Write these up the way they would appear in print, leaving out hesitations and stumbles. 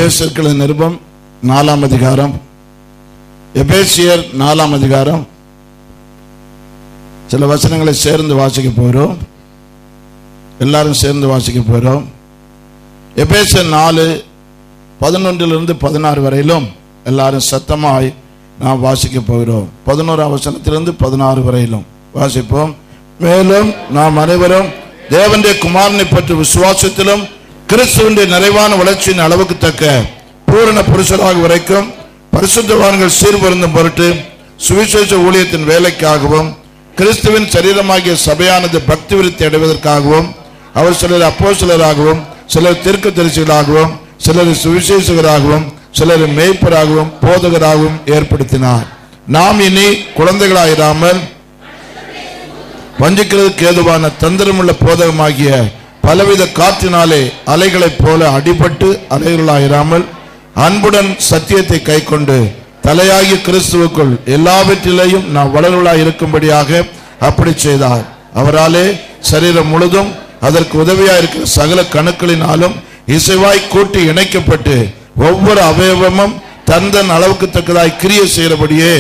எபேசியர்களின் நிருபம் 4ஆம் அதிகாரம். எபேசியர் 4ஆம் அதிகாரம். சில வசனங்களை சேர்ந்து வாசிக்க போகிறோம். எல்லாரும் சேர்ந்து வாசிக்க போகிறோம். எபேசியர் 4:11 16 வரையிலும் எல்லாரும் சத்தமாய் நாம் வாசிக்க போகிறோம். 11ஆம் வசனத்திலிருந்து 16 வரையிலும் வாசிப்போம். மேலும் நாம் அனைவரும் தேவனுடைய குமாரனை பற்றி விசுவாசத்திலும் கிறிஸ்துவின் நிறைவான வளர்ச்சியின் அளவுக்கு தக்க பூரண புருஷராக வரைக்கும் பரிசுத்தவான்கள் சீர்பொருந்தும் பொருட்டு சுவிசேஷ ஊழியத்தின் வேலைக்காகவும் கிறிஸ்துவின் சரீரமாகிய சபையானது பக்தி விருத்தி அடைவதற்காகவும் அவர் சிலர் அப்போஸ்தலராகவும் சிலர் தீர்க்கதரிசிகளாகவும் சிலர் சுவிசேஷகராகவும் சிலர் மேய்ப்பராகவும் போதகராகவும் ஏற்படுத்தினார். நாம் இனி குழந்தைகளாயிராமல் வஞ்சிக்கிறதுக்கு ஏதுவான தந்திரமுள்ள போதகமாகிய பலவித காற்றினாலே அலைகளைப் போல அடிபட்டு அலைகளாயிராமல் அன்புடன் சத்தியத்தை கை கொண்டு தலையாகிய கிறிஸ்துவுக்குள் எல்லாவற்றிலேயும் நாம் வளர்களாய் இருக்கும்படியாக அப்படி செய்தார். அவராலே சரீரம் முழுதும் அதற்கு உதவியாக இருக்கிற சகல கணுக்களினாலும் இசைவாய் கூட்டி இணைக்கப்பட்டு ஒவ்வொரு அவயவமும் தந்தன் அளவுக்கு தக்கதாய் கிரியை செய்கிறபடியே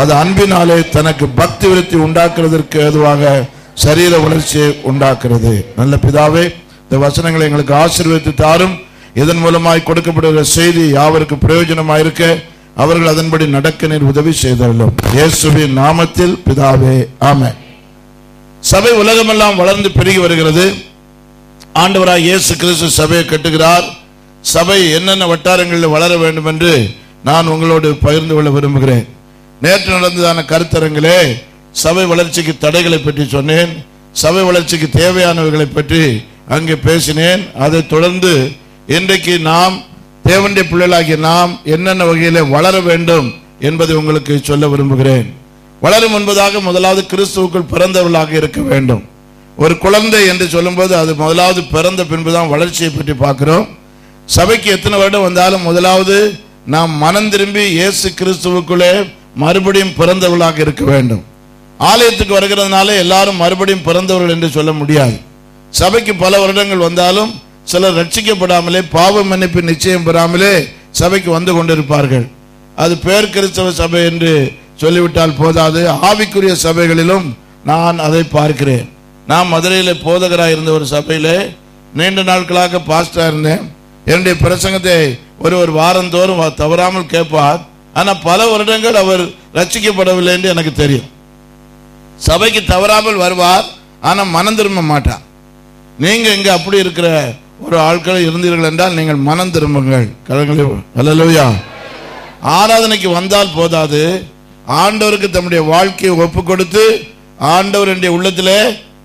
அது அன்பினாலே தனக்கு பக்தி விருத்தி உண்டாக்குறதற்கு ஏதுவாக சரீர வளர்ச்சியை உண்டாக்குறது. நல்ல பிதாவே, இந்த வசனங்களை எங்களுக்கு ஆசீர்வதித்து தாரும். இதன் மூலமாய் கொடுக்கப்படுகிற செய்தி யாவருக்கு பிரயோஜனமாயிருக்க அவர்கள் அதன்படி நடக்க நீர் உதவி செய்தருளும். இயேசுவின் நாமத்தில் பிதாவே, ஆமென். சபை உலகமெல்லாம் வளர்ந்து பெருகி வருகிறது. ஆண்டவராய் இயேசு கிறிஸ்து சபையை கட்டுகிறார். சபை என்னென்ன வட்டாரங்களில் வளர வேண்டும் என்று நான் உங்களோடு பகிர்ந்து கொள்ள விரும்புகிறேன். நேற்று நடந்ததான கருத்தரங்கிலே சபை வளர்ச்சிக்கு தடைகளை பற்றி சொன்னேன். சபை வளர்ச்சிக்கு தேவையானவர்களை பற்றி அங்கே பேசினேன். அதை தொடர்ந்து இன்றைக்கு நாம் தேவனுடைய பிள்ளைகளாகிய நாம் என்னென்ன வகையில் வளர வேண்டும் என்பதை உங்களுக்கு சொல்ல விரும்புகிறேன். வளரும் என்பதாக முதலாவது கிறிஸ்துவுக்குள் பிறந்தவர்களாக இருக்க வேண்டும். ஒரு குழந்தை என்று சொல்லும்போது அது முதலாவது பிறந்த பின்புதான் வளர்ச்சியை பற்றி பார்க்கிறோம். சபைக்கு எத்தனை வருடம் வந்தாலும் முதலாவது நாம் மனம் திரும்பி இயேசு கிறிஸ்துவுக்குள்ளே மறுபடியும் பிறந்தவர்களாக இருக்க வேண்டும். ஆலயத்துக்கு வருகிறதுனால எல்லாரும் மறுபடியும் பிறந்தவர்கள் என்று சொல்ல முடியாது. சபைக்கு பல வருடங்கள் வந்தாலும் சிலர் ரட்சிக்கப்படாமலே பாவ மன்னிப்பு நிச்சயம் பெறாமலே சபைக்கு வந்து கொண்டிருப்பார்கள். அது பேர் கிறிஸ்தவ சபை என்று சொல்லிவிட்டால் போதாது. ஆவிக்குரிய சபைகளிலும் நான் அதை பார்க்கிறேன். நான் மதுரையில் போதகராக இருந்த ஒரு சபையிலே நீண்ட நாட்களாக பாஸ்டராக இருந்தேன். என்னுடைய பிரசங்கத்தை ஒரு வாரந்தோறும் தவறாமல் கேட்பார். ஆனால் பல வருடங்கள் அவர் ரட்சிக்கப்படவில்லை என்று எனக்கு தெரியும். சபைக்கு தவறாமல் வருவார், ஆனால் மனம் திரும்ப மாட்டார். நீங்க இங்க அப்படி இருக்கிற ஒரு ஆட்கள் இருந்தீர்கள் என்றால் நீங்கள் மனம் திரும்புங்கள். அல்லேலூயா. ஆராதனைக்கு வந்தால் போதாது, ஆண்டவருக்கு தம்முடைய வாழ்க்கையை ஒப்பு கொடுத்து ஆண்டவர் என்னுடைய உள்ளத்திலே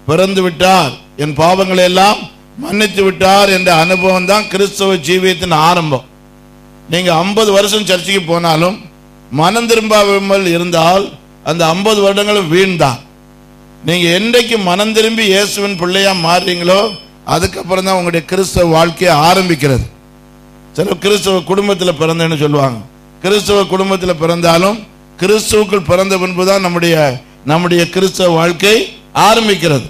பிறந்து விட்டார், என் பாவங்களை எல்லாம் மன்னித்து விட்டார் என்ற அனுபவம் தான் கிறிஸ்தவ ஜீவியத்தின் ஆரம்பம். நீங்க 50 வருஷம் சர்ச்சைக்கு போனாலும் மனம் திரும்பாமல் இருந்தால் அந்த 50 வருடங்களும் வீண் தான். நீங்க என்றைக்கு மனம் திரும்பி இயேசுவின் பிள்ளையா மாறுறீங்களோ அதுக்கப்புறம் தான் உங்களுடைய கிறிஸ்தவ வாழ்க்கையை ஆரம்பிக்கிறது. சில கிறிஸ்தவ குடும்பத்தில் பிறந்தேன்னு சொல்லுவாங்க. கிறிஸ்தவ குடும்பத்தில் பிறந்தாலும் கிறிஸ்துவுக்குள் பிறந்த பின்புதான் நம்முடைய கிறிஸ்தவ வாழ்க்கை ஆரம்பிக்கிறது.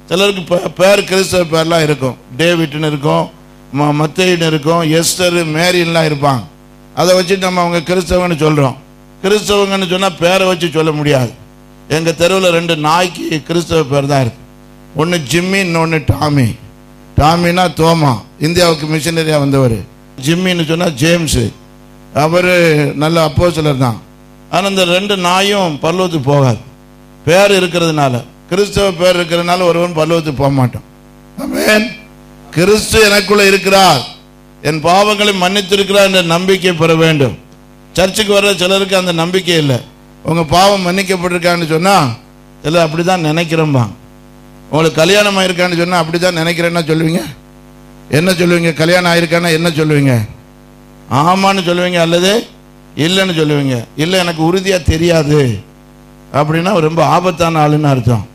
சிலருக்கு பேர் கிறிஸ்தவ பேர்லாம் இருக்கும். டேவிட்னு இருக்கும், மத்தேயுன்னு இருக்கும், எஸ்தர், மேரின்லாம் இருப்பாங்க. அதை வச்சுட்டு நம்ம அவங்க கிறிஸ்தவங்கன்னு சொல்கிறோம். கிறிஸ்தவங்கன்னு சொன்னால் பேரை வச்சு சொல்ல முடியாது. எங்கள் தெருவில் 2 நாய்க்கு கிறிஸ்தவ பேர் தான் இருக்கு. ஒன்று ஜிம்மி, இன்னொன்று டாமி. டாமினா தோமா, இந்தியாவுக்கு மிஷினரியாக வந்தவர். ஜிம்மின்னு சொன்னால் ஜேம்ஸு, அவர் நல்ல அப்போஸ்தலர் தான். ஆனால் இந்த 2 நாயும் பரலோகத்துக்கு போகாது. பேர் இருக்கிறதுனால, கிறிஸ்தவ பேர் இருக்கிறதுனால ஒருவன் பரலோகத்துக்கு போக மாட்டான். ஆமென். கிறிஸ்து எனக்குள்ள இருக்கிறார், என் பாவங்களை மன்னித்திருக்கிறார் என்ற நம்பிக்கை பெற வேண்டும். சர்ச்சுக்கு வர்ற சிலருக்கு அந்த நம்பிக்கை இல்லை. உங்கள் பாவம் மன்னிக்கப்பட்டிருக்கான்னு சொன்னால் எல்லாம் அப்படி தான் நினைக்கிறோம்பா. உங்களுக்கு கல்யாணம் ஆயிருக்கான்னு சொன்னால் அப்படி தான் நினைக்கிறேன்னா சொல்லுவீங்க. என்ன சொல்லுவீங்க? கல்யாணம் ஆயிருக்கான்னா என்ன சொல்லுவீங்க? ஆமான்னு சொல்லுவீங்க அல்லது இல்லைன்னு சொல்லுவீங்க. இல்லை எனக்கு உறுதியாக தெரியாது அப்படின்னா ரொம்ப ஆபத்தான ஆளுன்னு அர்த்தம்.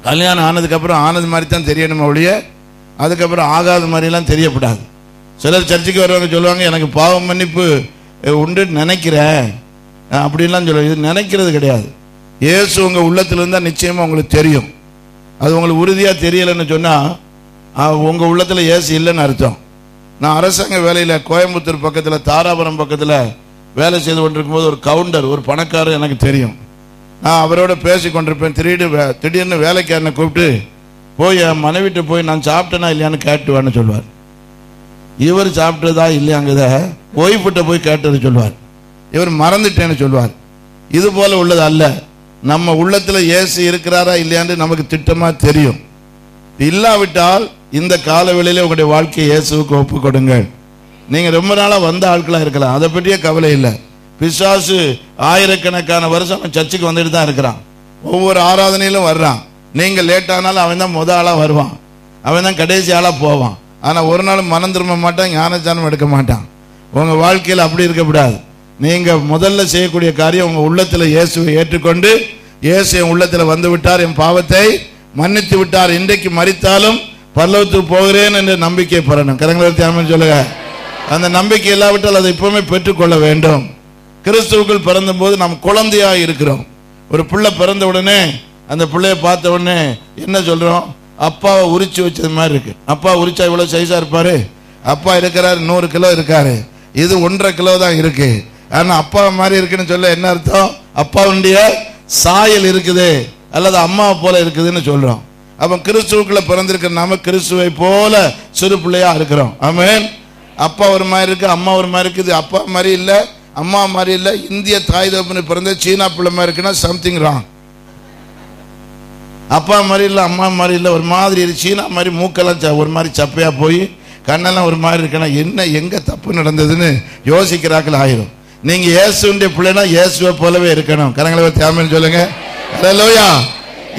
கல்யாணம் ஆனதுக்கப்புறம் ஆனது மாதிரி தான் தெரியணும் ஒழிய அதுக்கப்புறம் ஆகாத மாதிரிலாம் தெரியப்படாது. சிலர் சர்ச்சுக்கு வருவாங்க, சொல்லுவாங்க எனக்கு பாவ மன்னிப்பு உண்டு நினைக்கிறேன் அப்படின்லாம் சொல்லுவாங்க. இது நினைக்கிறது கிடையாது. இயேசு உங்கள் உள்ளத்தில் இருந்தால் நிச்சயமாக உங்களுக்கு தெரியும். அது உங்களுக்கு உறுதியாக தெரியலைன்னு சொன்னால் உங்கள் உள்ளத்தில் இயேசு இல்லைன்னு அர்த்தம். நான் அரசாங்க வேலையில் கோயம்புத்தூர் பக்கத்தில் தாராபுரம் பக்கத்தில் வேலை செய்து கொண்டிருக்கும் போது ஒரு கவுண்டர், ஒரு பணக்காரர் எனக்கு தெரியும். நான் அவரோட பேசி கொண்டிருப்பேன். திடீர்னு வேலைக்காரனை கூப்பிட்டு போய் என் மனைவிட்டு போய் நான் சாப்பிட்டேனா இல்லையான்னு கேட்டுவான்னு சொல்லுவார். இவர் சாப்பிட்டதா இல்லையாங்கத ஒய்ஃபிட்ட போய் கேட்டது சொல்லுவார். இவர் மறந்துட்டேன்னு சொல்லுவார். இது போல உள்ளது அல்ல. நம்ம உள்ளத்துல இயேசு இருக்கிறாரா இல்லையான்னு நமக்கு திட்டமா தெரியும். இல்லாவிட்டால் இந்த காலவெளியில உங்களுடைய வாழ்க்கையை இயேசுவுக்கு ஒப்பு கொடுங்கள். நீங்க ரொம்ப நாளா வந்த ஆட்களா இருக்கலாம், அதை பற்றியே கவலை இல்லை. பிசாசு ஆயிரக்கணக்கான வருஷம் சர்ச்சுக்கு வந்துட்டு தான் இருக்கிறான். ஒவ்வொரு ஆராதனையிலும் வர்றான். நீங்க லேட் ஆனாலும் அவன் தான் முத ஆளா வருவான், அவன் தான் கடைசி ஆளா போவான். ஆனா ஒரு நாள் மனம் திரும்ப மாட்டான், ஞானச்சானம் எடுக்க மாட்டான். உங்க வாழ்க்கையில் அப்படி இருக்கக்கூடாது. நீங்க முதல்ல செய்யக்கூடிய காரியம் உங்க உள்ளத்துல இயேசுவை ஏற்றுக்கொண்டு, இயேசு என் உள்ளத்துல வந்து விட்டார், என் பாவத்தை மன்னித்து விட்டார், இன்றைக்கு மரித்தாலும் பரலோகத்துக்கு போகிறேன் என்ற நம்பிக்கை பெறணும். கரங்களை தியானம் சொல்லுங்க. அந்த நம்பிக்கை இல்லாவிட்டால் அதை இப்பவுமே பெற்றுக்கொள்ள வேண்டும். கிறிஸ்துவுக்குள் பிறந்த போது நாம் குழந்தையா இருக்கிறோம். ஒரு பிள்ளை பிறந்த உடனே அந்த பிள்ளைய பார்த்த உடனே என்ன சொல்றோம்? அப்பாவை உரிச்சு வச்சது மாதிரி இருக்கு. அப்பா உரிச்சா இவ்வளவு சைஸா இருப்பாரு, அப்பா இருக்கிறாரு 100 கிலோ இருக்காரு, இது 1.5 கிலோ தான் இருக்கு. ஆனா அப்பா மாதிரி இருக்குன்னு சொல்ல என்ன அர்த்தம்? அப்பாவுடைய சாயல் இருக்குது அல்லது அம்மாவை போல இருக்குதுன்னு சொல்றோம். அப்ப கிறிஸ்துவுக்குள்ள பிறந்திருக்கிற நாம கிறிஸ்துவை போல சிறு பிள்ளையா இருக்கிறோம். ஆமென். அப்பா ஒரு மாதிரி இருக்கு, அம்மா ஒரு மாதிரி இருக்குது. அப்பா மாதிரி இல்ல, அம்மா மாதிரி இல்ல. இந்திய தாய் தகப்பனு பிறந்த சீனா பிள்ளை மாதிரி இருக்குன்னா சம்திங் ராங். அப்பா மாதிரி இல்லை, அம்மா மாதிரி இல்லை, ஒரு மாதிரி இருக்கு. சீனா மாதிரி மூக்கெல்லாம் ஒரு மாதிரி சப்பையா போய் கண்ணெல்லாம் ஒரு மாதிரி இருக்குன்னா என்ன எங்க தப்பு நடந்ததுன்னு யோசிக்கிறாக்கள் ஆயிரும். நீங்க இயேசுடைய பிள்ளைனா இயேசுவை போலவே இருக்கணும். கரங்களை தியானம் சொல்லுங்க. அல்லேலூயா.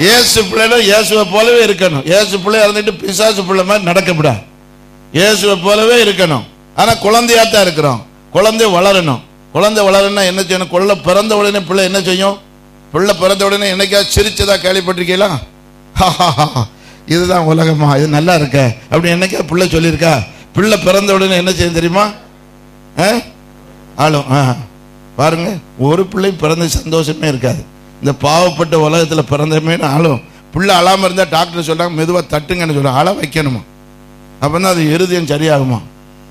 இயேசு பிள்ளைனா இயேசுவை போலவே இருக்கணும். இயேசு பிள்ளை இருந்துட்டு பிசாசு பிள்ளை மாதிரி நடக்கப்படாது. இயேசுவை போலவே இருக்கணும். ஆனா குழந்தையாத்தான் இருக்கிறோம். குழந்தை வளரணும். குழந்தை வளரணும்னா என்ன செய்யணும்? குழந்தை பிறந்த உடனே பிள்ளை என்ன செய்யும்? பிள்ளை பிறந்த உடனே என்னைக்கா சிரிச்சதா கேள்விப்பட்டிருக்கீங்களா? இதுதான் உலகமா, இது நல்லா இருக்க அப்படி என்னைக்கா பிள்ளை சொல்லியிருக்கா? பிள்ளை பிறந்த உடனே என்ன செய்யும் தெரியுமா? ஆளும். பாருங்க, ஒரு பிள்ளை பிறந்த சந்தோஷமே இருக்காது. இந்த பாவப்பட்ட உலகத்துல பிறந்தமே ஆளும். பிள்ளை அழாம இருந்தா டாக்டர் சொல்றாங்க மெதுவா தட்டுங்கன்னு சொல்றாங்க. அழ வைக்கணுமா? அப்பதான் அது இருதயம் சரியாகுமா?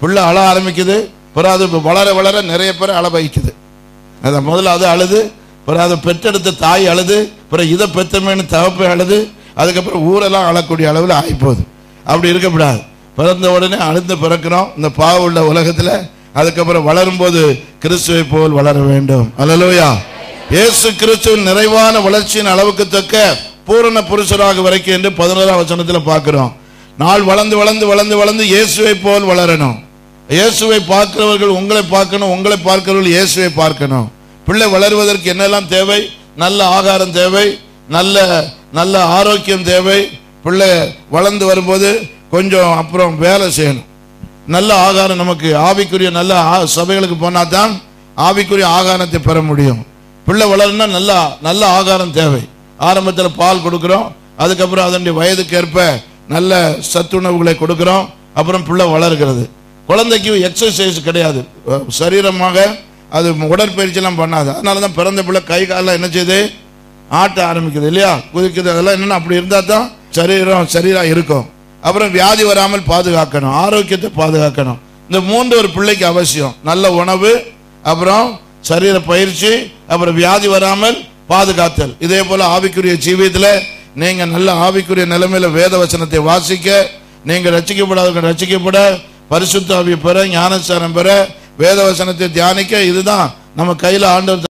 பிள்ளை அழ ஆரம்பிக்குது, பிறகு அது வளர வளர நிறைய பேர் அழ வைக்குது. அத முதல்ல அது அழுது, பிறகு அதை பெற்றெடுத்த தாய் அழுது, பிறகு இதை பெத்தமேனு தகப்பை அழுது, அதுக்கப்புறம் ஊரெல்லாம் அழக்கூடிய அளவில் ஆகிப்போகுது. அப்படி இருக்கக்கூடாது. பிறந்த உடனே அழுந்து பிறக்கிறோம் இந்த பாவ உள்ள உலகத்துல. அதுக்கப்புறம் வளரும் போது கிறிஸ்துவை போல் வளர வேண்டும். அல்லேலூயா. இயேசு கிறிஸ்துவின் நிறைவான வளர்ச்சியின் அளவுக்கு தக்க பூரண புருஷராக வரைக்கும் என்று 11ஆம் வசனத்தில் பார்க்கிறோம். நாள் வளர்ந்து வளர்ந்து வளர்ந்து வளர்ந்து இயேசுவை போல் வளரணும். இயேசுவை பார்க்கிறவர்கள் உங்களை பார்க்கணும், உங்களை பார்க்கிறவர்கள் இயேசுவை பார்க்கணும். பிள்ளை வளருவதற்கு என்னெல்லாம் தேவை? நல்ல ஆகாரம் தேவை, நல்ல நல்ல ஆரோக்கியம் தேவை. பிள்ளை வளர்ந்து வரும்போது கொஞ்சம் அப்புறம் வேலை செய்யணும். நல்ல ஆகாரம் நமக்கு ஆவிக்குரிய நல்ல சபைகளுக்கு போனா தான் ஆவிக்குரிய ஆகாரத்தை பெற முடியும். பிள்ளை வளரணும்னா நல்ல நல்ல ஆகாரம் தேவை. ஆரம்பத்தில் பால் கொடுக்கிறோம், அதுக்கப்புறம் அதனுடைய வயதுக்கு ஏற்ப நல்ல சத்துணவுகளை கொடுக்கிறோம், அப்புறம் பிள்ளை வளர்கிறது. குழந்தைக்கு எக்ஸசைஸ் கிடையாது, சரீரமாக அது உடற்பயிற்சியெல்லாம் பண்ணாது. அதனால தான் பிறந்த பிள்ளை கை காலெல்லாம் என்ன செய்யுது? ஆட்ட ஆரம்பிக்குது இல்லையா, குதிக்குது. அதெல்லாம் என்னன்னா அப்படி இருந்தால் தான் சரீரம் இருக்கும். அப்புறம் வியாதி வராமல் பாதுகாக்கணும், ஆரோக்கியத்தை பாதுகாக்கணும். இந்த 3 ஒரு பிள்ளைக்கு அவசியம். நல்ல உணவு, அப்புறம் சரீர பயிற்சி, அப்புறம் வியாதி வராமல் பாதுகாத்தல். இதே போல ஆவிக்குரிய ஜீவியத்தில் நீங்க நல்ல ஆவிக்குரிய நிலைமையில வேத வசனத்தை வாசிக்க, நீங்க ரட்சிக்கப்படாதவர்கள் ரட்சிக்கப்பட, பரிசுத்த ஆவியை பெற, ஞானஸ்தானம் பெற, வேத வசனத்தை தியானிக்க, இதுதான் நம்ம கையில ஆண்டவர்